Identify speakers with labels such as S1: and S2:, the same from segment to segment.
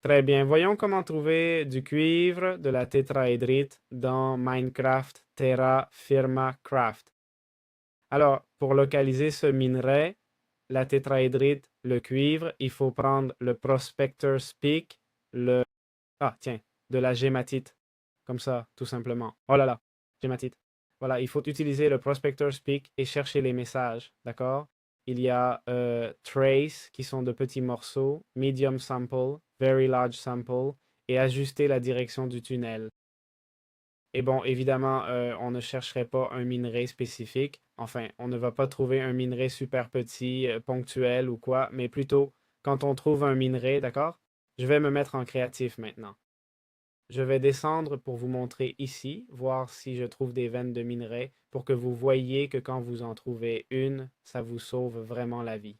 S1: Très bien. Voyons comment trouver du cuivre, de la tétraédrite dans Minecraft Terra Firma Craft. Alors, pour localiser ce minerai, la tétraédrite, le cuivre, il faut prendre le Prospector's Peak, le... Ah, tiens, de la gématite. Comme ça, tout simplement. Oh là là, gématite. Voilà, il faut utiliser le Prospector's Peak et chercher les messages, d'accord? Il y a trace, qui sont de petits morceaux, medium sample, very large sample, et ajuster la direction du tunnel. Et bon, évidemment, on ne chercherait pas un minerai spécifique. Enfin, on ne va pas trouver un minerai super petit, ponctuel ou quoi, mais plutôt quand on trouve un minerai, d'accord? Je vais me mettre en créatif maintenant. Je vais descendre pour vous montrer ici, voir si je trouve des veines de minerai pour que vous voyez que quand vous en trouvez une, ça vous sauve vraiment la vie.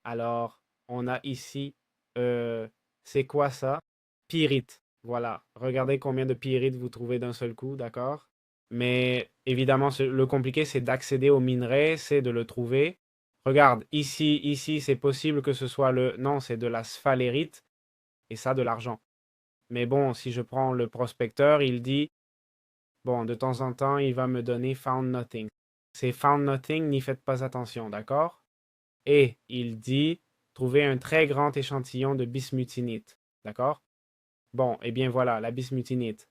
S1: Alors, on a ici, c'est quoi ça? Pyrite. Voilà. Regardez combien de pyrites vous trouvez d'un seul coup, d'accord? Mais évidemment, le compliqué, c'est d'accéder au minerai, c'est de le trouver. Regarde, ici, c'est possible que ce soit le... Non, c'est de la sphalérite et ça, de l'argent. Mais bon, si je prends le prospecteur, il dit, bon, de temps en temps, il va me donner found nothing. C'est found nothing, n'y faites pas attention, d'accord? Et il dit, trouver un très grand échantillon de bismutinite, d'accord? Bon, eh bien voilà, la bismutinite.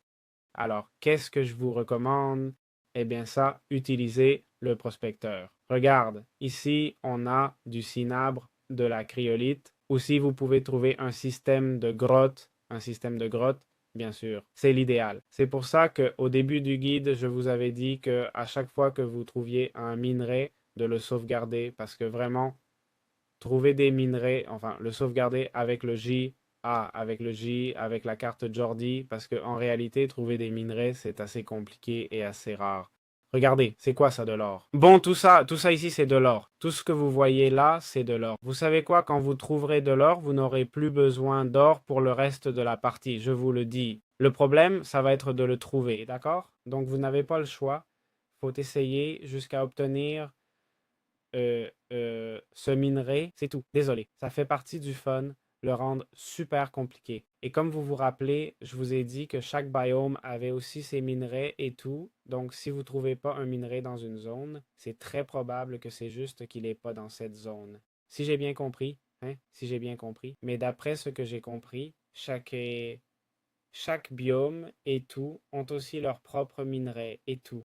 S1: Alors, qu'est-ce que je vous recommande? Eh bien ça, utilisez le prospecteur. Regarde, ici, on a du cinabre, de la cryolite. Aussi, vous pouvez trouver un système de grotte, bien sûr. C'est l'idéal. C'est pour ça qu'au début du guide, je vous avais dit que à chaque fois que vous trouviez un minerai, de le sauvegarder parce que vraiment, trouver des minerais, enfin, le sauvegarder avec le J, avec le J, avec la carte Jordi, parce qu'en réalité, trouver des minerais, c'est assez compliqué et assez rare. Regardez, c'est quoi ça de l'or? Bon, tout ça ici, c'est de l'or. Tout ce que vous voyez là, c'est de l'or. Vous savez quoi? Quand vous trouverez de l'or, vous n'aurez plus besoin d'or pour le reste de la partie, je vous le dis. Le problème, ça va être de le trouver, d'accord? Donc, vous n'avez pas le choix. Faut essayer jusqu'à obtenir ce minerai, c'est tout. Désolé, ça fait partie du fun, le rendre super compliqué. Et comme vous vous rappelez, je vous ai dit que chaque biome avait aussi ses minerais et tout. Donc, si vous ne trouvez pas un minerai dans une zone, c'est très probable que c'est juste qu'il n'est pas dans cette zone. Si j'ai bien compris, hein, si j'ai bien compris. Mais d'après ce que j'ai compris, chaque biome et tout ont aussi leur propre minerai et tout.